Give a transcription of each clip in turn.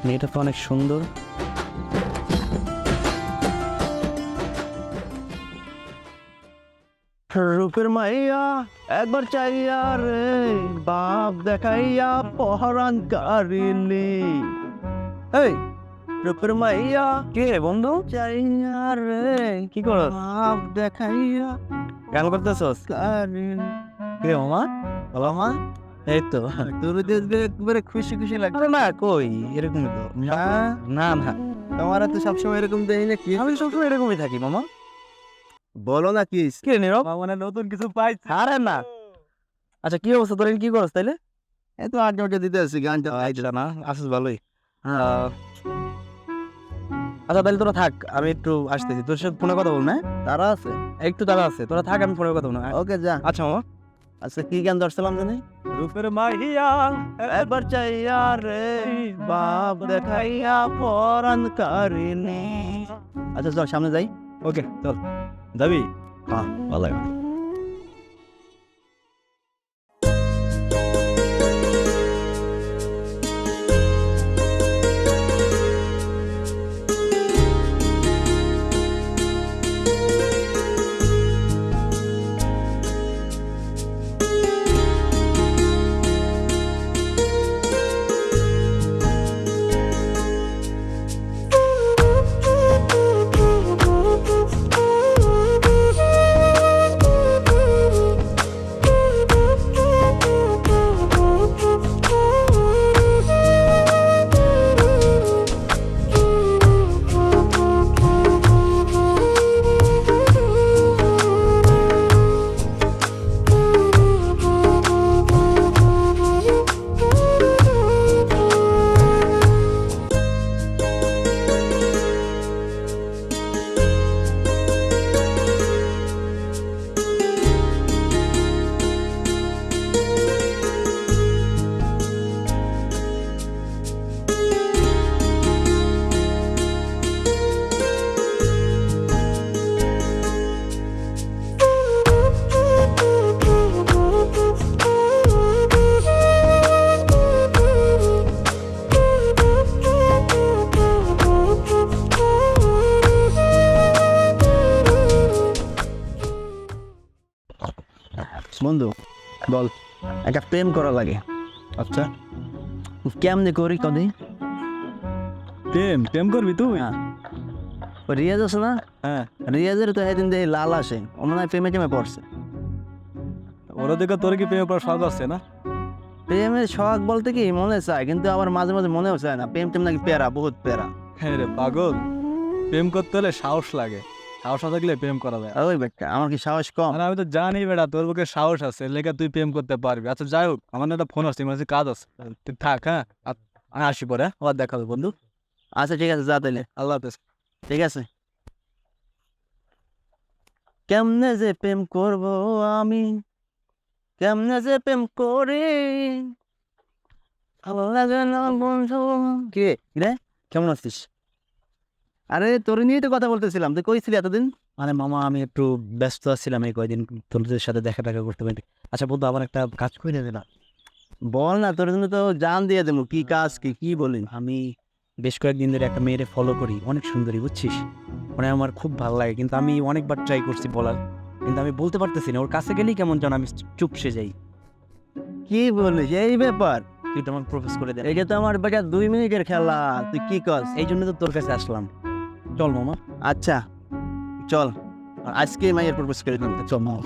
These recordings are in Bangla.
মেয়েটা তো অনেক সুন্দর। রূপের মাইয়া একবার চাইয়া রে, বাপ দেখাইয়া পহরান কারিলি। এই রূপের মাইয়া কে রে বন্ধু? চাইয়া রে, কি করো? বাপ দেখাইয়া গান করতেছস? কে মামা? বলো মা। এই তো তোর দেখবে একবারে খুশি খুশি লাগছে। আরে না, কই এরকমই তো। না না, তোমার তো সবসময় এরকম দেই নাকি? আমি সবসময় এরকমই থাকি মামা। বলো না কি কে নীরব, মানে নতুন কিছু পাইছি? আরে না। আচ্ছা কি অবস্থা তোর, কি করছ তাইলে? এই তো আড্ডা দিতে আসি, গানটা আইছা না, আসিস ভালোই। আচ্ছা তাহলে তোরা থাক, আমি একটু আসতেছি, তোর সাথে ফোনে কথা বল না। তারা আছে, একটু তারা আছে, তোরা থাক, আমি ফোনে কথা বল না। ওকে যা। আচ্ছা মামা। আচ্ছা কি গান ধরছিলাম জানি? রূপের মাহিয়া একবার চাইয়া রে, বাপ দেখাইয়া পরান কারিনি। আচ্ছা চল সামনে যাই। ওকে চল যাবি? হ্যাঁ ভালো। বন্ধু বল, একটা প্রেম করা লাগে। আচ্ছা কেমনে করি কদি? প্রেম প্রেম করবি তুই? হ্যাঁ রিয়াজ আছে না? হ্যাঁ রিয়াজের তো একদিন দিয়ে লাল আসে, ও মনে হয় প্রেমে টেমে পড়ছে। ওরা দেখে তোর কি প্রেমে পড়ার শখ আছে না? প্রেমের শখ বলতে কি মনে চায়, কিন্তু আবার মাঝে মাঝে মনেও চায় না। প্রেম টেম নাকি প্যারা, বহুত প্যারা। হ্যাঁ রে পাগল, প্রেম করতে হলে সাহস লাগে, সাহস না থাকলে প্রেম করা যায়। ওই বেটা, আমার কি সাহস কম? মানে আমি তো জানি বেটা তোর বুকে সাহস আছে, লেগে তুই প্রেম করতে পারবি। আচ্ছা যাই হোক, আমার না একটা ফোন আসছে, মানে কাজ আছে, তুই থাক। হ্যাঁ আমি আসি পরে, আবার দেখা হবে বন্ধু। আচ্ছা ঠিক আছে, যা তাইলে। আল্লাহ হাফেজ। ঠিক আছে। কেমনে যে প্রেম করব আমি, কেমনে যে প্রেম করি, ভালো লাগে না বন্ধু। কে রে, কেমন আছিস? আরে তোর নিয়েই তো কথা বলতেছিলাম, তুই কইছিলি এতদিন। মানে মামা আমি একটু ব্যস্ত ছিলাম এই কয়দিন, তোদের সাথে দেখা টাকা করতে পারি। আচ্ছা বন্ধু, আমার একটা কাজ করে দে না। বল না, তোর জন্য তো জান দিয়ে দেবো। কি কাজ, কি বলি? আমি বেশ কয়েকদিন ধরে একটা মেয়েরে ফলো করি, অনেক সুন্দরী বুঝছিস, মানে আমার খুব ভালো লাগে, কিন্তু আমি অনেকবার ট্রাই করছি বলার, কিন্তু আমি বলতে পারতেছি না। ওর কাছে গেলেই কেমন যেন আমি চুপসে যাই। কি বলিস এই ব্যাপার? তুই তো আমার প্রপোজ করে দে। এটা তো আমার বেটা 2 মিনিটের খেলা, তুই কি কস? এই জন্য তো তোর কাছে আসলাম। চল মামা। আচ্ছা চল, আজকে মাইয়ের প্রপোজ করে দিলাম। চল মামা।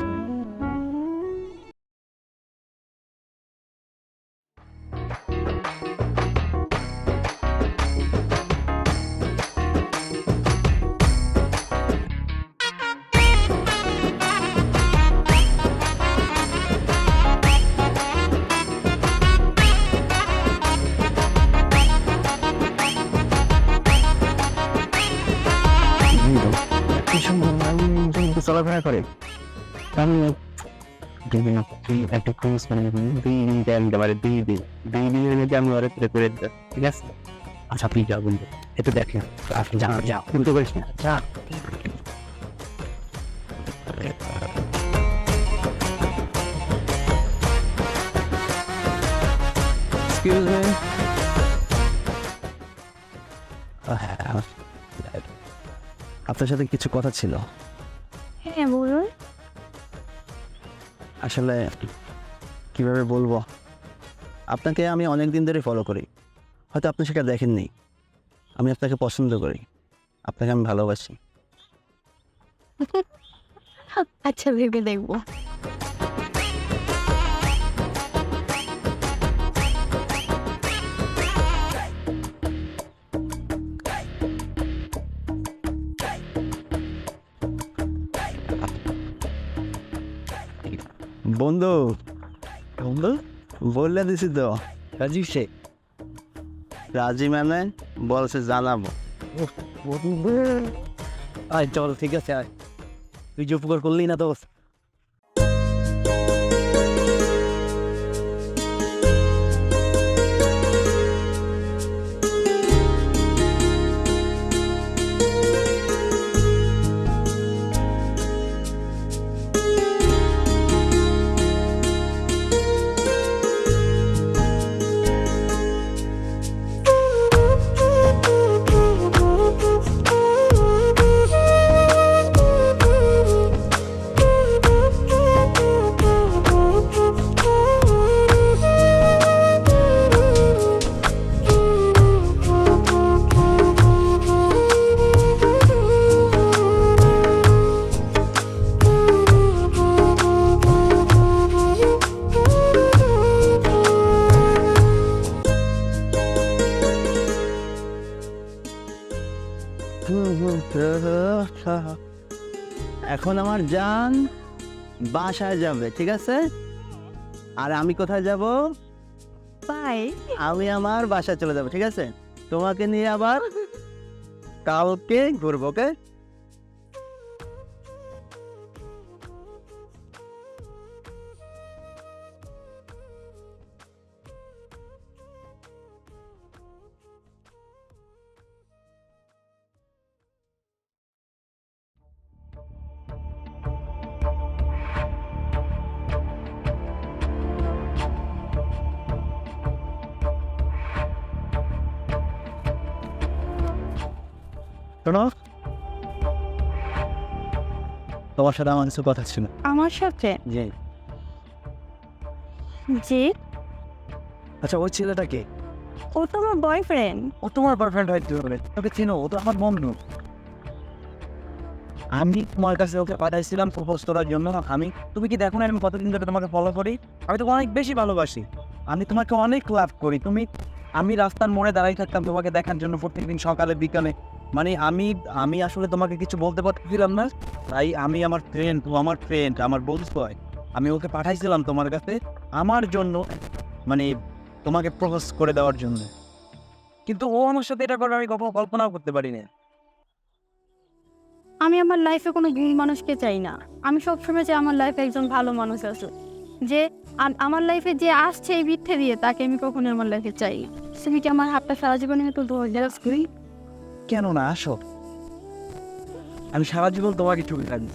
চলাফেরা করে আমি একটা ক্রুজ মানে 2 দিন টাইম দেবারে, 2 দিন 2 দিনের মধ্যে আমি ওরে করে দিতে, ঠিক আছে? আচ্ছা তুই যা বন্ধু, একটু দেখেন। আপনি যা যা। উল্টো করিস না। যা। এক্সকিউজ মি, আপনার সাথে কিছু কথা ছিল। হ্যাঁ বলুন। আসলে কিভাবে বলবো, আপনাকে আমি অনেক দিন ধরে ফলো করি, হয়তো আপনি সেটা দেখেননি। আমি আপনাকে পছন্দ করি, আপনাকে আমি ভালোবাসি। আচ্ছা ভেবে দেখবো। বন্ধু, বন্ধু বললে দিছি তো, রাজীব সে রাজি মানে বলছে জানাবো। আয় চল, ঠিক আছে আয়, তুই যে উপকার করলি না দোস্ত। এখন আমার জান বাসায় যাবে, ঠিক আছে? আর আমি কোথায় যাব? বাই। আমি আমার বাসায় চলে যাবো, ঠিক আছে? তোমাকে নিয়ে আবার কালকে ঘুরবো, ওকে? শোনো, তোমার সাথে আমার কিছু কথা ছিল। আমার সাথে? জি। জি। আচ্ছা, ওই ছেলেটাকে, ও তো আমার বয়ফ্রেন্ড। ও তোমার পারফেক্ট হয় হবে, ওকে চিনো? ও তো আমার বন্ধু। আমি তোমার কাছে ওকে পাঠাইছিলাম প্রপোজ করার জন্য। তুমি কি দেখো না আমি কতদিন ধরে তোমাকে ফলো করি? আমি তোমাকে অনেক বেশি ভালোবাসি, আমি তোমাকে অনেক লাভ করি। আমি রাস্তার মোড়ে দাঁড়িয়ে থাকতাম তোমাকে দেখার জন্য প্রত্যেকদিন সকালে বিকালে। মানে আমি আসলে তোমাকে কিছু বলতে পারছিলাম না, তাই আমি আমার ফ্রেন্ড, ও আমার ফ্রেন্ড, আমার বন্ধু হয়, আমি ওকে পাঠাইছিলাম তোমার কাছে আমার জন্য, মানে তোমাকে প্রপোজ করে দেওয়ার জন্য। কিন্তু ও আমার সাথে এটা করবে আমি কখনো কল্পনাও করতে পারি না। আমি আমার লাইফে কোনো ভুল মানুষকে চাই না। আমি সবসময় চাই আমার লাইফে একজন ভালো মানুষ আসুক, যে আমার লাইফে যে আসছে এই মিথ্যে দিয়ে, তাকে আমি কখনোই আমার লাইফে চাই না। তুমি কি আমার হাতটা সারা জীবনে হয়তো করি কেন না? আসো, আমি সারা জীবন তোমাকে চুপে থাকবো।